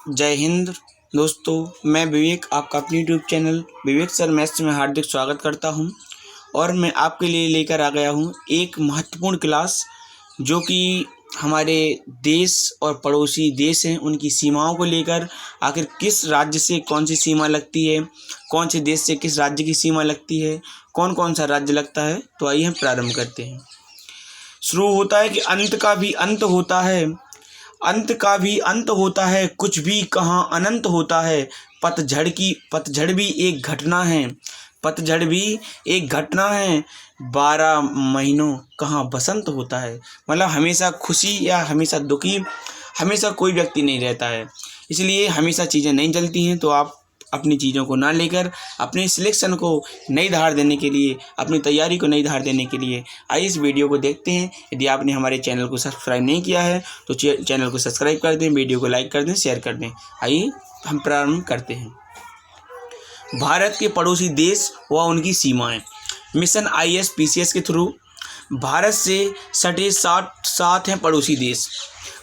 जय हिंद दोस्तों, मैं विवेक आपका अपनी यूट्यूब चैनल विवेक सर मैथ्स में हार्दिक स्वागत करता हूं। और मैं आपके लिए लेकर आ गया हूं एक महत्वपूर्ण क्लास जो कि हमारे देश और पड़ोसी देश हैं उनकी सीमाओं को लेकर, आखिर किस राज्य से कौन सी सीमा लगती है, कौन से देश से किस राज्य की सीमा लगती है, कौन कौन सा राज्य लगता है। तो आइए हम प्रारंभ करते हैं। शुरू होता है कि अंत का भी अंत होता है, अंत का भी अंत होता है, कुछ भी कहाँ अनंत होता है। पतझड़ भी एक घटना है, पतझड़ भी एक घटना है। 12 महीनों कहाँ बसंत होता है। मतलब हमेशा खुशी या हमेशा दुखी हमेशा कोई व्यक्ति नहीं रहता है, इसलिए हमेशा चीज़ें नहीं चलती हैं। तो आप अपनी चीज़ों को ना लेकर अपने सिलेक्शन को नई धार देने के लिए, अपनी तैयारी को नई धार देने के लिए आइए इस वीडियो को देखते हैं। यदि आपने हमारे चैनल को सब्सक्राइब नहीं किया है तो चैनल को सब्सक्राइब कर दें, वीडियो को लाइक कर दें, शेयर कर दें। आइए हम प्रारंभ करते हैं। भारत के पड़ोसी देश व उनकी सीमाएं। मिशन ISPCS के थ्रू भारत से सटे 7 हैं पड़ोसी देश।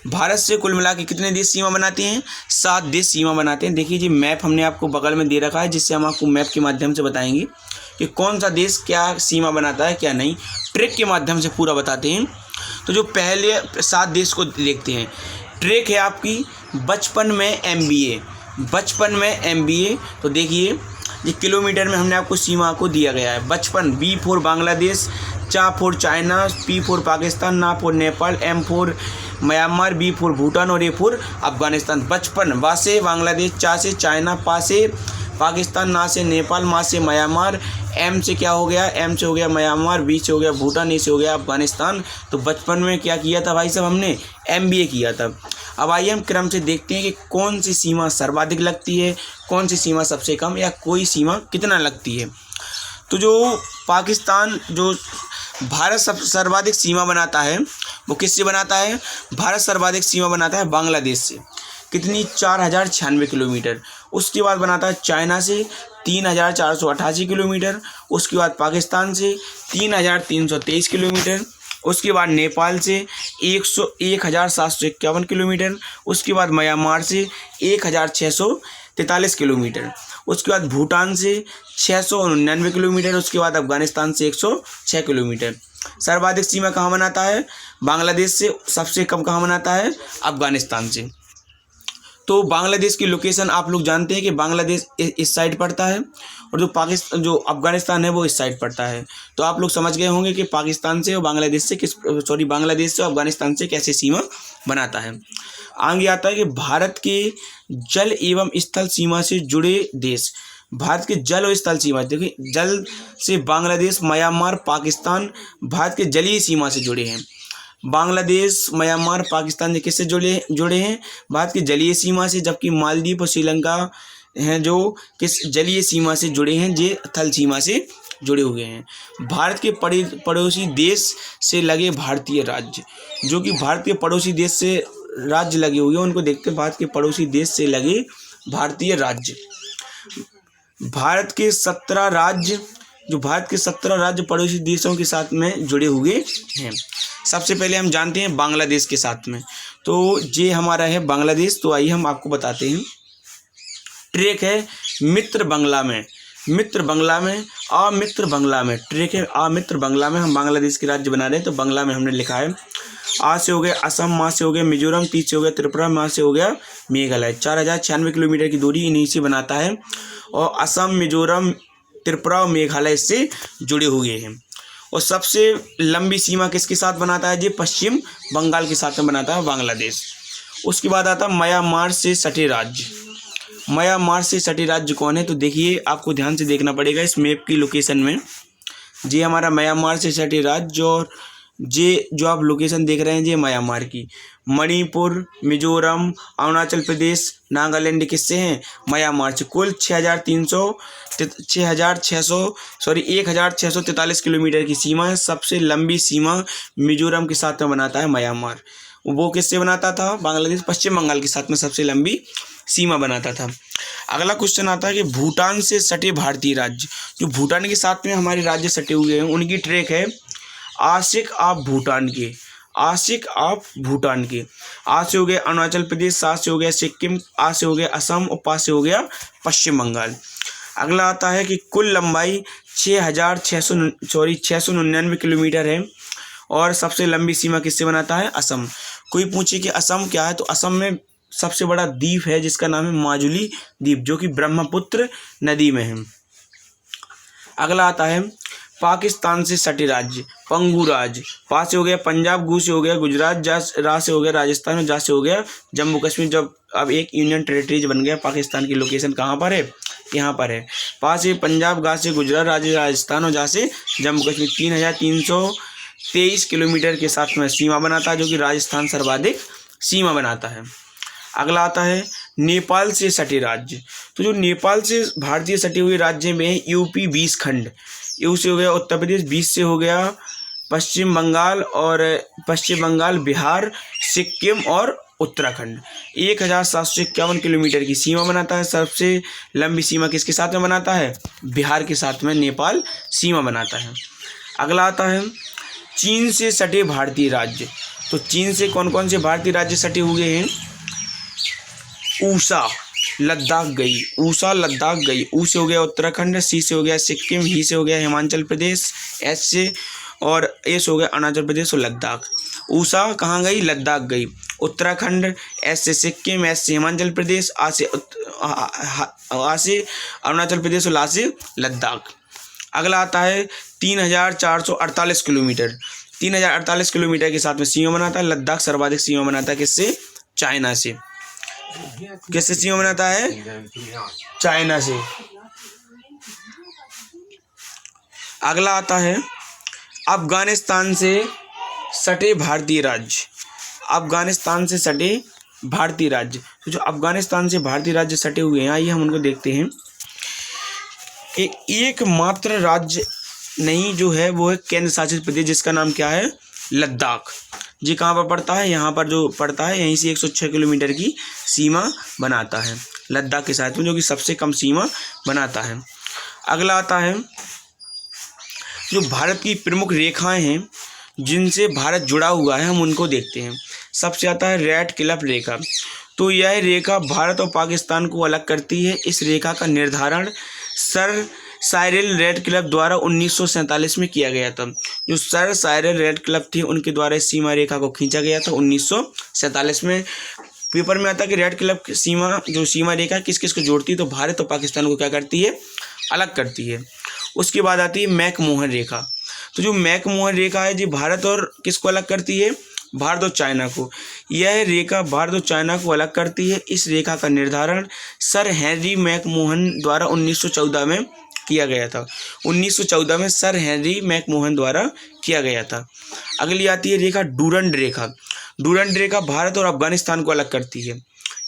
भारत से कुल मिला के कितने देश सीमा बनाते हैं? 7 देश सीमा बनाते हैं। देखिए जी, मैप हमने आपको बगल में दे रखा है, जिससे हम आपको मैप के माध्यम से बताएंगे कि कौन सा देश क्या सीमा बनाता है क्या नहीं। ट्रैक के माध्यम से पूरा बताते हैं। तो जो पहले 7 देश को देखते हैं, ट्रैक है आपकी बचपन में MBA, बचपन में MBA। तो देखिए ये किलोमीटर में हमने आपको सीमा को दिया गया है। बचपन B फॉर बांग्लादेश, चा for China, P for Pakistan, ना for Nepal, M for Myanmar, B for Bhutan और A फॉर अफगानिस्तान। बचपन बा से बांग्लादेश, चा से चाइना, पा से पाकिस्तान, ना से नेपाल, मा से म्यांमार, M से क्या हो गया, M से हो गया म्यांमार, B से हो गया भूटान, A से हो गया अफगानिस्तान। तो बचपन में क्या किया था भाई साहब, हमने MBA किया था। अब आइए हम क्रम से देखते हैं कि कौन सी सीमा सर्वाधिक लगती है, कौन सी सीमा सबसे कम, या कोई सीमा कितना लगती है। तो जो पाकिस्तान, जो भारत सर्वाधिक सीमा बनाता है वो किससे बनाता है? भारत सर्वाधिक सीमा बनाता है बांग्लादेश से। कितनी? 4096 किलोमीटर। उसके बाद बनाता है चाइना से 3488 किलोमीटर। उसके बाद पाकिस्तान से 3323 किलोमीटर। उसके बाद नेपाल से 1751 किलोमीटर। उसके बाद म्यांमार से 1643 किलोमीटर। उसके बाद भूटान से 699 किलोमीटर। उसके बाद अफगानिस्तान से 106 किलोमीटर। सर्वाधिक सीमा कहाँ बनाता है? बांग्लादेश से। सबसे कम कहाँ बनाता है? अफगानिस्तान से। तो बांग्लादेश की लोकेशन आप लोग जानते हैं कि बांग्लादेश इस साइड पड़ता है और जो अफगानिस्तान है वो इस साइड पड़ता है। तो आप लोग समझ गए होंगे कि पाकिस्तान से और बांग्लादेश से अफगानिस्तान से कैसे सीमा बनाता है। आगे आता है कि भारत के जल एवं स्थल सीमा से जुड़े देश। भारत के जल और स्थल सीमा, देखिए जल से बांग्लादेश, म्यांमार, पाकिस्तान भारत के जलीय सीमा से जुड़े हैं। बांग्लादेश, म्यांमार, पाकिस्तान से किससे जुड़े हैं? भारत की जलीय सीमा से। जबकि मालदीव और श्रीलंका हैं जो किस जलीय सीमा से जुड़े हैं, ये थल सीमा से जुड़े हुए हैं। भारत के पड़ोसी देश से लगे भारतीय राज्य, जो कि भारत के पड़ोसी देश से राज्य लगे हुए हैं, उनको देखते हैं। भारत के पड़ोसी देश से लगे भारतीय राज्य। भारत के 17 राज्य पड़ोसी देशों के साथ में जुड़े हुए हैं। सबसे पहले हम जानते हैं बांग्लादेश के साथ में। तो ये हमारा है बांग्लादेश। तो आइए हम आपको बताते हैं। ट्रैक है मित्र बंगला में, मित्र बंगला में, अमित्र बंगला में। ट्रैक है अमित्र बंगला में। हम बांग्लादेश के राज्य बना रहे हैं तो बंगला में हमने लिखा है। आ से हो गया असम, मा से हो गया मिजोरम, ती से हो गया त्रिपुरा, मा से हो गया मेघालय। 4096 किलोमीटर की दूरी इन्हीं से बनाता है। और असम, मिजोरम, त्रिपुरा और मेघालय से जुड़े हुए हैं। और सबसे लंबी सीमा किसके साथ बनाता है? जी पश्चिम बंगाल के साथ में बनाता है बांग्लादेश। उसके बाद आता है म्यांमार से सटे राज्य। म्यांमार से सटे राज्य कौन है? तो देखिए आपको ध्यान से देखना पड़ेगा इस मैप की लोकेशन में। जी हमारा म्यांमार से सटे राज्य, और ये जो आप लोकेशन देख रहे हैं ये म्यांमार की। मणिपुर, मिजोरम, अरुणाचल प्रदेश, नागालैंड किससे हैं? म्यांमार से। कुल 1643 किलोमीटर की सीमा है। सबसे लंबी सीमा मिजोरम के साथ में बनाता है म्यांमार। वो किससे बनाता था? बांग्लादेश, पश्चिम बंगाल के साथ में सबसे लंबी सीमा बनाता था। अगला क्वेश्चन आता है कि भूटान से सटे भारतीय राज्य। जो भूटान के साथ में हमारे राज्य सटे हुए हैं उनकी ट्रैक है आशिक आप भूटान के। आशिक ऑफ भूटान के। आ से हो गया अरुणाचल प्रदेश, सा से हो गया सिक्किम, आ से हो गया असम और पा से हो गया पश्चिम बंगाल। अगला आता है कि कुल लंबाई 699 किलोमीटर है और सबसे लंबी सीमा किससे बनाता है? असम। कोई पूछे कि असम क्या है, तो असम में सबसे बड़ा द्वीप है जिसका नाम है माजुली द्वीप, जो कि ब्रह्मपुत्र नदी में है। अगला आता है पाकिस्तान से सटे राज्य, पंगू राज्य। पा से हो गया पंजाब, गू से हो गया गुजरात, रा से हो गया राजस्थान और जा से हो गया जम्मू कश्मीर। जब अब एक यूनियन टेरिटरीज बन गया पाकिस्तान की लोकेशन कहाँ पर है? यहाँ पर है। पा से पंजाब, गा से गुजरात, राजस्थान और जा से जम्मू कश्मीर। 3323 किलोमीटर के साथ में सीमा बनाता है, जो कि राजस्थान सर्वाधिक सीमा बनाता है। अगला आता है नेपाल से सटे राज्य। तो जो नेपाल से भारतीय सटे हुए राज्य में है यूपी 20 खंड। यू से हो गया उत्तर प्रदेश, 20 से हो गया पश्चिम बंगाल, बिहार, सिक्किम और उत्तराखंड। 1751 किलोमीटर की सीमा बनाता है। सबसे लंबी सीमा किसके साथ में बनाता है? बिहार के साथ में नेपाल सीमा बनाता है। अगला आता है चीन से सटे भारतीय राज्य। तो चीन से कौन कौन से भारतीय राज्य सटे हुए हैं? ऊषा लद्दाख गई, ऊषा लद्दाख गई। ऊ से हो गया उत्तराखंड, सी से हो गया सिक्किम, ही से हो गया हिमाचल प्रदेश, एस से और ए से हो गया अरुणाचल प्रदेश और लद्दाख। ऊषा कहाँ गई? लद्दाख गई। उत्तराखंड, एस से सिक्किम, एस से हिमाचल प्रदेश, आ से अरुणाचल प्रदेश और ला से लद्दाख। अगला आता है 3448 किलोमीटर। 3048 किलोमीटर के साथ में सीमा बनाता है। लद्दाख सर्वाधिक सीमा बनाता है किससे? चाइना से। किससे सीमा बनाता है? चाइना से। अगला आता है अफगानिस्तान से सटे भारतीय राज्य। अफगानिस्तान से सटे भारतीय राज्य। तो जो अफगानिस्तान से भारतीय राज्य सटे हुए हैं, आइए हम उनको देखते हैं। एकमात्र राज्य नहीं जो है वो है केंद्र शासित प्रदेश, जिसका नाम क्या है? लद्दाख। जी कहाँ पर पड़ता है? यहाँ पर जो पड़ता है, यहीं से 106 किलोमीटर की सीमा बनाता है लद्दाख के साथ में, जो कि सबसे कम सीमा बनाता है। अगला आता है जो भारत की प्रमुख रेखाएं हैं जिनसे भारत जुड़ा हुआ है, हम उनको देखते हैं। सबसे आता है रेड क्लिफ रेखा। तो यह रेखा भारत और पाकिस्तान को अलग करती है। इस रेखा का निर्धारण सर साइरिल रेडक्लिफ द्वारा 1947 में किया गया था। जो सर साइरिल रेडक्लिफ थे उनके द्वारा इस सीमा रेखा को खींचा गया था 1947 में। पेपर में आता है कि रेडक्लिफ सीमा रेखा किस किस को जोड़ती है, तो भारत और पाकिस्तान को क्या करती है? अलग करती है। उसके बाद आती है मैकमोहन रेखा। तो जो मैकमोहन रेखा है जी भारत और किसको अलग करती है? भारत और चाइना को। यह रेखा भारत और चाइना को अलग करती है। इस रेखा का निर्धारण सर हेनरी मैकमोहन द्वारा 1914 में किया गया था। 1914 में सर हेनरी मैकमोहन द्वारा किया गया था। अगली आती है रेखा डूरंड रेखा। डूरंड रेखा भारत और अफगानिस्तान को अलग करती है।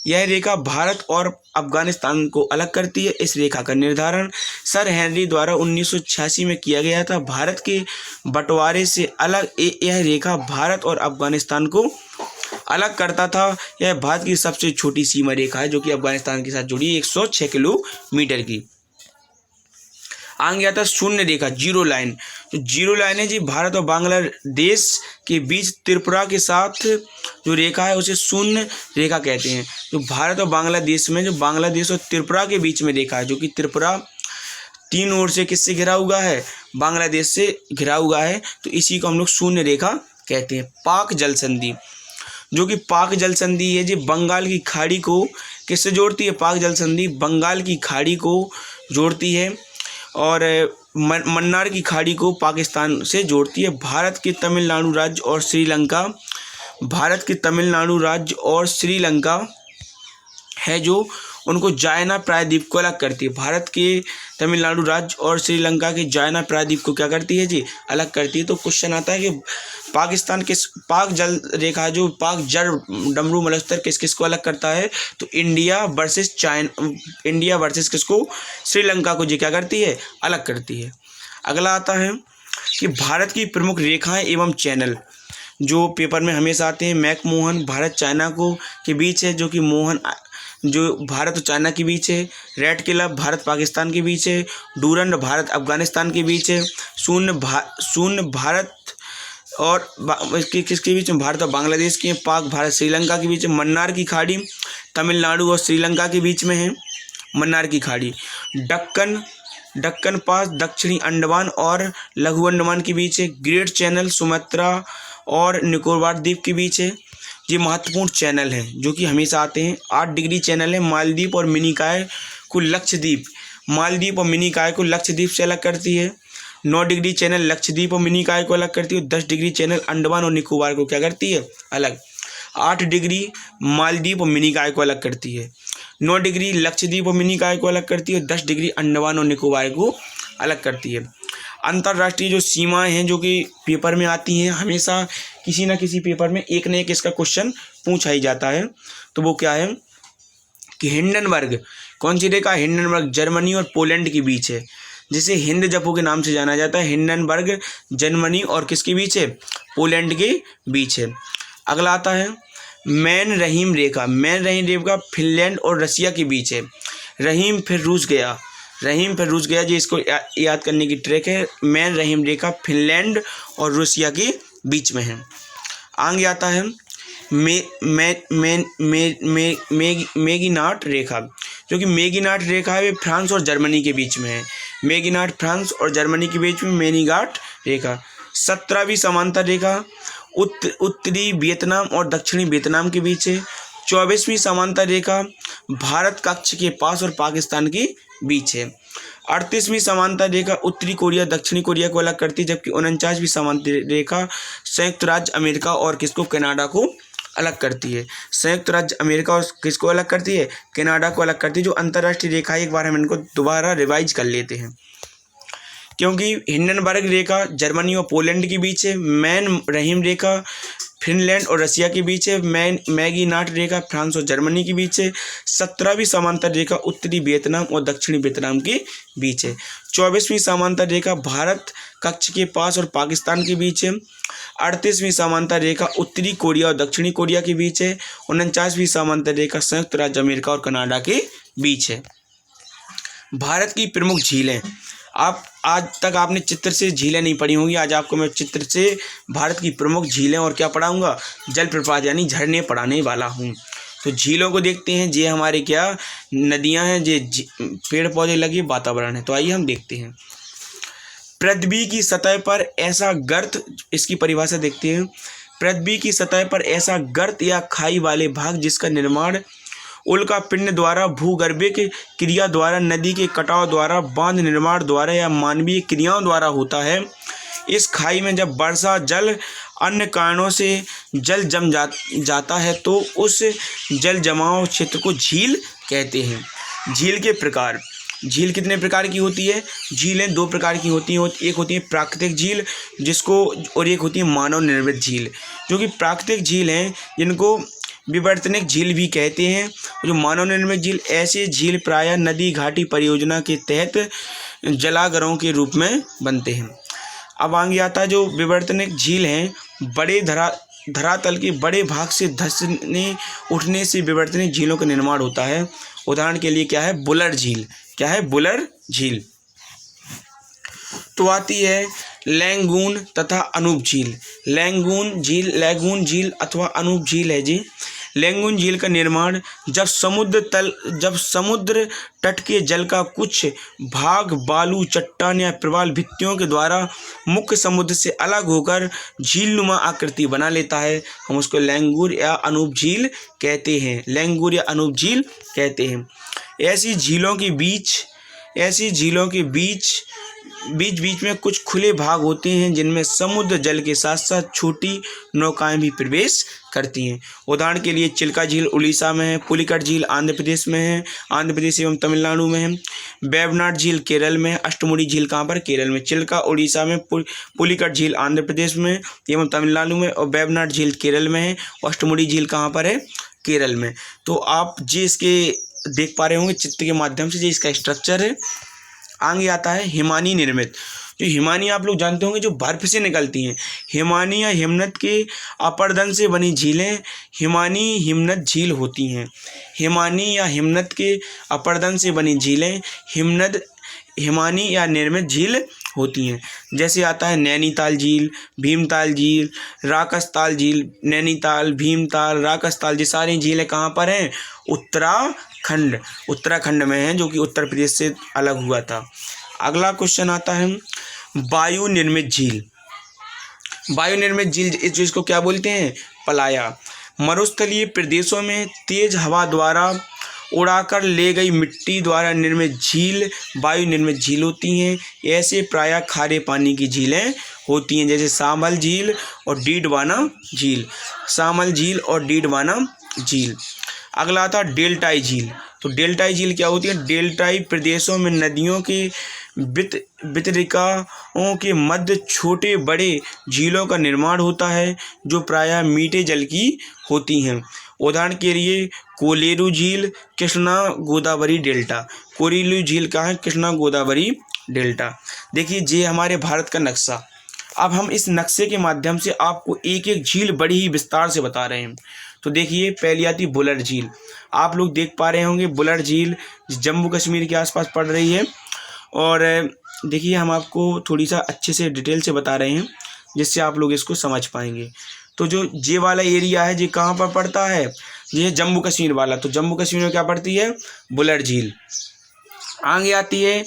यह रेखा भारत और अफगानिस्तान को अलग करती है। इस रेखा का निर्धारण सर हेनरी द्वारा 1986 में किया गया था। भारत के बंटवारे से अलग यह रेखा भारत और अफगानिस्तान को अलग करता था। यह भारत की सबसे छोटी सीमा रेखा है, जो कि अफगानिस्तान के साथ जुड़ी है 106 किलोमीटर की। आगे आता है शून्य रेखा, जीरो लाइन। तो जीरो लाइन है जी भारत और बांग्लादेश के बीच त्रिपुरा के साथ जो रेखा है उसे शून्य रेखा कहते हैं। जो भारत और बांग्लादेश में जो बांग्लादेश और त्रिपुरा के बीच में रेखा है, जो कि त्रिपुरा तीन ओर से किससे घिरा हुआ है? बांग्लादेश से घिरा हुआ है, तो इसी को हम लोग शून्य रेखा कहते हैं। पाक जल संधि, जो कि पाक जल संधि है जी बंगाल की खाड़ी को किससे जोड़ती है? पाक जल संधि बंगाल की खाड़ी को जोड़ती है और मन्नार की खाड़ी को पाकिस्तान से जोड़ती है। भारत के तमिलनाडु राज्य और श्रीलंका है जो उनको जायना प्रायद्वीप को अलग करती है। भारत के तमिलनाडु राज्य और श्रीलंका के जायना प्रायद्वीप को क्या करती है जी? अलग करती है। तो क्वेश्चन आता है कि पाकिस्तान किस पाक जल रेखा जो पाक जल डमरू मलस्तर किस किस को अलग करता है? तो इंडिया वर्सेस किसको? श्रीलंका को जी क्या करती है? अलग करती है। अगला आता है कि भारत की प्रमुख रेखाएं एवं चैनल, जो पेपर में हमेशा आते हैं। मैकमोहन भारत चाइना को के बीच है, जो कि मोहन जो भारत और चाइना के बीच है। रेड क्लिफ भारत पाकिस्तान के बीच है। डूरंड भारत अफगानिस्तान के बीच है। शून्य भारत और किसके बीच में, भारत और बांग्लादेश के, पाक भारत श्रीलंका के बीच में, मन्नार की खाड़ी तमिलनाडु और श्रीलंका के बीच में है, मन्नार की खाड़ी, दक्कन पास दक्षिणी अंडमान और लघु अंडमान के बीच है, ग्रेट चैनल सुमात्रा और निकोबार द्वीप के बीच है। ये महत्वपूर्ण चैनल हैं जो कि हमेशा आते हैं। 8 डिग्री चैनल है मालदीव और मिनिकॉय को लक्षद्वीप, मालदीव और मिनिकॉय को लक्षद्वीप से अलग करती है। 9 डिग्री चैनल लक्षद्वीप और मिनिकॉय को अलग करती है। 10 डिग्री चैनल अंडमान और निकोबार को क्या करती है, अलग। 8 डिग्री मालदीव और मिनिकॉय को अलग करती है। 9 डिग्री लक्षद्वीप और मिनिकॉय को अलग करती है। 10 डिग्री अंडमान और निकोबार को अलग करती है। अंतर्राष्ट्रीय जो सीमाएं हैं जो कि पेपर में आती हैं, हमेशा किसी न किसी पेपर में एक न एक इसका क्वेश्चन पूछा ही जाता है। तो वो क्या है कि हिंडनबर्ग, कौन सी रेखा, हिंडनबर्ग जर्मनी और पोलैंड के बीच है, जिसे हिंद जपू के नाम से जाना जाता है। हिंडनबर्ग जर्मनी और किसके बीच है, पोलैंड के बीच है। अगला आता है मैन रहीम रेखा, मैन रहीम रेखा फिनलैंड और रसिया के बीच है। रहीम फिर रूस गया, रहीम फिर रूस गया, जी इसको याद करने की ट्रिक है। मैन रहीम रेखा फिनलैंड और रूसिया के बीच में है। आगे आता है मेगिनाट रेखा, जो कि मेगिनाट रेखा है फ्रांस और जर्मनी के बीच में है। मेगिनाट फ्रांस और जर्मनी के बीच में मेनिगाट रेखा। 17वीं समांतर रेखा उत्तरी वियतनाम और दक्षिणी वियतनाम के बीच है। 24वीं समांतर रेखा भारत कक्ष के पास और पाकिस्तान के बीच है। 38वीं समांतर रेखा उत्तरी कोरिया दक्षिणी कोरिया को अलग करती है, जबकि 49वीं समांतर रेखा संयुक्त राज्य अमेरिका और किसको, कनाडा को अलग करती है। संयुक्त राज्य अमेरिका और किसको अलग करती है, कनाडा को अलग करती है। जो अंतर्राष्ट्रीय रेखा है, एक बार हम इनको दोबारा रिवाइज कर लेते हैं, क्योंकि हिंडनबर्ग रेखा जर्मनी और पोलैंड के बीच है। मैन रहीम रेखा फिनलैंड और रसिया के बीच है। मैगिनाट रेखा फ्रांस और जर्मनी के बीच है। 17वीं समांतर रेखा उत्तरी वियतनाम और दक्षिणी वियतनाम के बीच है। 24वीं समांतर रेखा भारत कक्ष के पास और पाकिस्तान के बीच है। 38वीं समांतर रेखा उत्तरी कोरिया और दक्षिणी कोरिया के बीच है। 49वीं समांतर रेखा संयुक्त राज्य अमेरिका और कनाडा के बीच है। भारत की प्रमुख झीलें, आप आज तक आपने चित्र से झीलें नहीं पढ़ी होंगी, आज आपको मैं चित्र से भारत की प्रमुख झीलें और क्या पढ़ाऊंगा, जलप्रपात यानी झरने पढ़ाने वाला हूँ। तो झीलों को देखते हैं, ये हमारे क्या नदियाँ हैं, ये पेड़ पौधे लगे वातावरण है। तो आइए हम देखते हैं। पृथ्वी की सतह पर ऐसा गर्त, इसकी परिभाषा देखते हैं। पृथ्वी की सतह पर ऐसा गर्त या खाई वाले भाग जिसका निर्माण उल्का पिंड द्वारा, भूगर्भिक क्रिया द्वारा, नदी के कटाव द्वारा, बांध निर्माण द्वारा या मानवीय क्रियाओं द्वारा होता है। इस खाई में जब वर्षा जल अन्य कारणों से जल जम जाता है तो उस जल जमाव क्षेत्र को झील कहते हैं। झील के प्रकार, झील कितने प्रकार की होती है, झीलें 2 प्रकार की होती हैं। एक होती है प्राकृतिक झील जिसको, और एक होती है मानव निर्मित झील। जो कि प्राकृतिक झील हैं जिनको विवर्तनिक झील भी कहते हैं। जो मानव निर्मित झील, ऐसे झील प्रायः नदी घाटी परियोजना के तहत जलागारों के रूप में बनते हैं। अब आगे आता है जो विवर्तनिक झील हैं, बड़े धरातल के बड़े भाग से धंसने उठने से विवर्तनिक झीलों का निर्माण होता है। उदाहरण के लिए क्या है, बुलर झील। क्या है, बुलर झील। तो आती है लैंगून तथा अनूप झील। लैंगून झील अथवा अनूप झील है जी। लैंगून झील का निर्माण जब समुद्र तट के जल का कुछ भाग बालू, चट्टान या प्रवाल भित्तियों के द्वारा मुख्य समुद्र से अलग होकर झीलनुमा आकृति बना लेता है, हम उसको लैंगूर या अनूप झील कहते हैं। लैंगूर या अनूप झील कहते हैं। ऐसी झीलों के बीच में कुछ खुले भाग होते हैं जिनमें समुद्र जल के साथ साथ छोटी नौकाएं भी प्रवेश करती हैं। उदाहरण के लिए चिल्का झील उड़ीसा में है, पुलिकट झील आंध्र प्रदेश में है, आंध्र प्रदेश एवं तमिलनाडु में है। वेबनाड झील केरल में है। अष्टमुड़ी झील कहाँ पर, केरल में। चिल्का उड़ीसा में, पुलिकट झील आंध्र प्रदेश में एवं तमिलनाडु में, और वेबनाड झील केरल में है। अष्टमुड़ी झील कहाँ पर है, केरल में। तो आप जी इसके देख पा रहे होंगे चित्र के माध्यम से, जी इसका स्ट्रक्चर है। आगे आता है हिमानी निर्मित। जो हिमानी आप लोग जानते होंगे जो बर्फ से निकलती हैं। हिमानी या हिमनद के अपरदन से बनी झीलें हिमानी हिमनद झील होती हैं। हिमानी या हिमनद के अपरदन से बनी झीलें हिमानी या निर्मित झील होती हैं। जैसे आता है नैनीताल झील, भीमताल झील, राकसताल झील। नैनीताल, भीमताल, राकसताल, ये सारी झीलें कहाँ पर हैं? उत्तराखंड में हैं, जो कि उत्तर प्रदेश से अलग हुआ था। अगला क्वेश्चन आता है वायु निर्मित झील। वायु निर्मित झील इस चीज़ को क्या बोलते हैं? पलाया। मरुस्थलीय प्रदेशों में तेज हवा द्वारा उड़ाकर ले गई मिट्टी द्वारा निर्मित झील वायु निर्मित झील होती हैं। ऐसे प्रायः खारे पानी की झीलें होती हैं, जैसे शामल झील और डीडवाना झील। शामल झील और डीडवाना झील। अगला आता है डेल्टाई झील। तो डेल्टाई झील क्या होती है? डेल्टाई प्रदेशों में नदियों के वितरिकाओं के मध्य छोटे बड़े झीलों का निर्माण होता है, जो प्रायः मीठे जल की होती हैं। उदाहरण के लिए कोलेरू झील, कृष्णा गोदावरी डेल्टा। कोलेरू झील कहाँ है? कृष्णा गोदावरी डेल्टा। देखिए, ये हमारे भारत का नक्शा। अब हम इस नक्शे के माध्यम से आपको एक एक झील बड़ी ही विस्तार से बता रहे हैं। तो देखिए, पहली आती बुलर झील। आप लोग देख पा रहे होंगे, बुलर झील जम्मू कश्मीर के आसपास पड़ रही है। और देखिए, हम आपको थोड़ी सा अच्छे से डिटेल से बता रहे हैं, जिससे आप लोग इसको समझ पाएंगे। तो जो ये वाला एरिया है, ये कहाँ पर पड़ता है? ये है जम्मू कश्मीर वाला। तो जम्मू कश्मीर में क्या पड़ती है? बुलर झील। आगे आती है,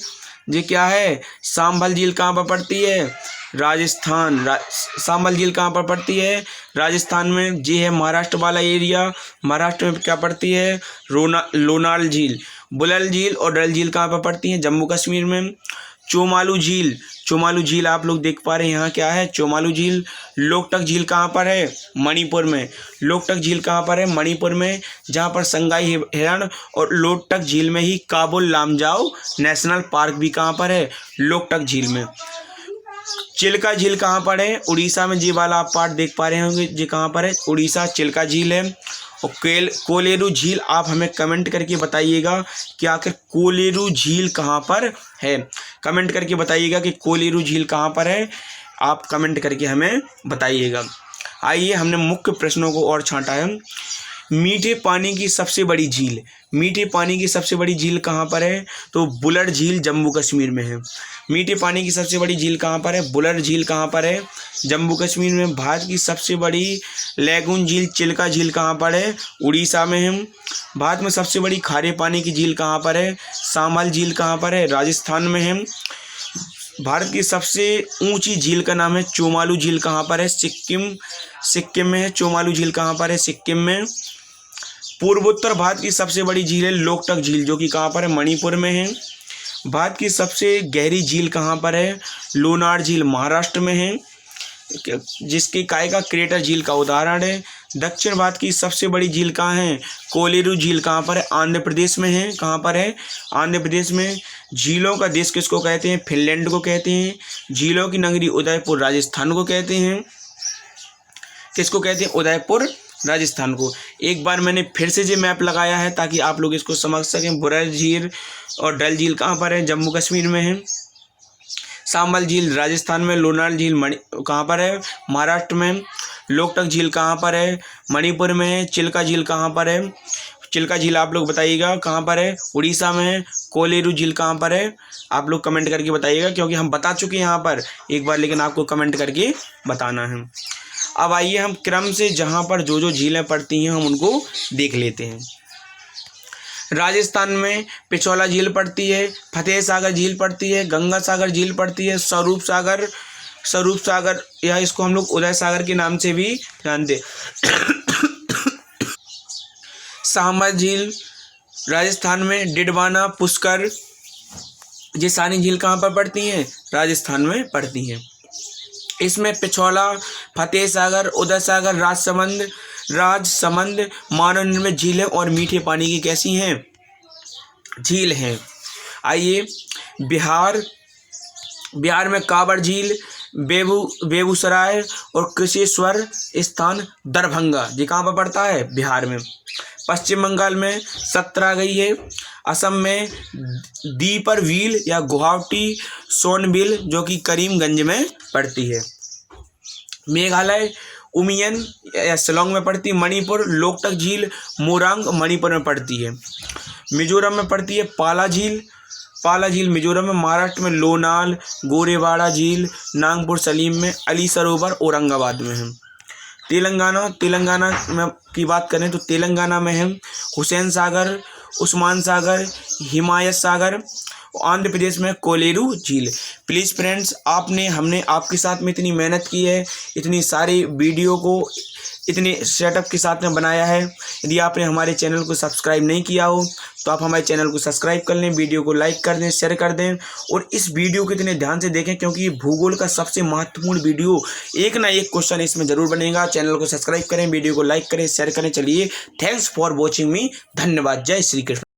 ये क्या है? सांभल झील कहाँ पर पड़ती है? राजस्थान। सांभल झील कहाँ पर पड़ती है? राजस्थान में। ये है महाराष्ट्र वाला एरिया। महाराष्ट्र में क्या पड़ती है? लोनार झील। बुलर झील और डल झील कहाँ पर पड़ती हैं? जम्मू कश्मीर में। चोमालू झील। चोमालू झील आप लोग देख पा रहे हैं, यहाँ क्या है? चोमालू झील। लोकटक झील कहाँ पर है? मणिपुर में। लोकटक झील कहाँ पर है? मणिपुर में, जहाँ पर संगाई हिरण। और लोकटक झील में ही काबुल लामजाओ नेशनल पार्क भी कहाँ पर है? लोकटक झील में। चिल्का झील कहाँ पर है? उड़ीसा में। ये वाला आप पार्ट देख पा रहे होंगे, ये कहाँ पर है? उड़ीसा, चिल्का झील है। और कोलेरू झील आप हमें कमेंट करके बताइएगा कि आखिर कोलेरू झील कहाँ पर है। कमेंट करके बताइएगा कि कोलेरू झील कहाँ पर है। आप कमेंट करके हमें बताइएगा। आइए, हमने मुख्य प्रश्नों को और छांटा है। मीठे पानी की सबसे बड़ी झील। मीठे पानी की सबसे बड़ी झील कहाँ पर है? तो बुलर झील जम्मू कश्मीर में है। मीठे पानी की सबसे बड़ी झील कहाँ पर है? बुलर झील कहाँ पर है? जम्मू कश्मीर में। भारत की सबसे बड़ी लैगून झील चिल्का झील कहाँ पर है? उड़ीसा में है। भारत में सबसे बड़ी खारे पानी की झील कहाँ पर है? शामल झील कहाँ पर है? राजस्थान में है। भारत की सबसे ऊंची झील का नाम है चोमालू झील। कहाँ पर है? सिक्किम में है। चोमालू झील कहाँ पर है? सिक्किम में। पूर्वोत्तर भारत की सबसे बड़ी झील है लोकटक झील, जो कि कहाँ पर है? मणिपुर में है। भारत की सबसे गहरी झील कहाँ पर है? लोनार झील महाराष्ट्र में है, जिसकी कायका क्रेटर झील का उदाहरण है। दक्षिण भारत की सबसे बड़ी झील कहाँ है? कोलेरू झील कहाँ पर है? आंध्र प्रदेश में है। कहाँ पर है? आंध्र प्रदेश में। झीलों का देश किसको कहते हैं? फिनलैंड को कहते हैं। झीलों की नगरी उदयपुर राजस्थान को कहते हैं। किसको कहते हैं? उदयपुर राजस्थान को। एक बार मैंने फिर से ये मैप लगाया है ताकि आप लोग इसको समझ सकें। बुलर झील और डल झील कहाँ पर है? जम्मू कश्मीर में है। शामल झील राजस्थान में। लोनार झील कहाँ पर है? महाराष्ट्र में। लोकटक झील कहाँ पर है? मणिपुर में है। चिल्का झील कहाँ पर है? चिल्का झील आप लोग बताइएगा कहाँ पर है? उड़ीसा में है। कोलेरू झील कहाँ पर है? आप लोग कमेंट करके बताइएगा, क्योंकि हम बता चुके हैं यहाँ पर एक बार, लेकिन आपको कमेंट करके बताना है। अब आइए हम क्रम से जहाँ पर जो जो झीलें पड़ती हैं हम उनको देख लेते हैं। राजस्थान में पिछोला झील पड़ती है, फतेह सागर झील पड़ती है, गंगा सागर झील पड़ती है, स्वरूप सागर या इसको हम लोग उदय सागर के नाम से भी जानते। शामल झील राजस्थान में। डिडवाना, पुष्कर, ये सारी झील कहाँ पर पड़ती हैं? राजस्थान में पड़ती हैं। इसमें पिछोला, फतेह सागर, उदय सागर, राजसमंद मानव निर्मित झीलें और मीठे पानी की कैसी हैं? झील हैं। आइए, बिहार में कांवड़ झील, बेगूसराय और कुशेश्वर स्थान दरभंगा, ये कहाँ पर पड़ता है? बिहार में। पश्चिम बंगाल में सत्रागई है। असम में दीपरवील या गुवाहाटी सोनबिल, जो कि करीमगंज में पड़ती है। मेघालय उमियन या शिलोंग में पड़ती है। मणिपुर लोकटक झील मोरांग मणिपुर में पड़ती है। मिजोरम में पड़ती है पाला झील। पाला झील मिजोरम में, महाराष्ट्र में लोनाल, गोरेवाड़ा झील, नागपुर सलीम में, अली सरोवर औरंगाबाद में है। तेलंगाना में की बात करें तो तेलंगाना में है हुसैन सागर, उस्मान सागर, हिमायत सागर। आंध्र प्रदेश में कोलेरू झील। प्लीज़ फ्रेंड्स, हमने आपके साथ में इतनी मेहनत की है, इतनी सारी वीडियो को इतने सेटअप के साथ में बनाया है। यदि आपने हमारे चैनल को सब्सक्राइब नहीं किया हो तो आप हमारे चैनल को सब्सक्राइब कर लें, वीडियो को लाइक कर दें, शेयर कर दें और इस वीडियो को इतने ध्यान से देखें क्योंकि ये भूगोल का सबसे महत्वपूर्ण वीडियो, एक ना एक क्वेश्चन इसमें जरूर बनेगा। चैनल को सब्सक्राइब करें, वीडियो को लाइक करें, शेयर करें। चलिए, थैंक्स फॉर वॉचिंग मी। धन्यवाद। जय श्री कृष्ण।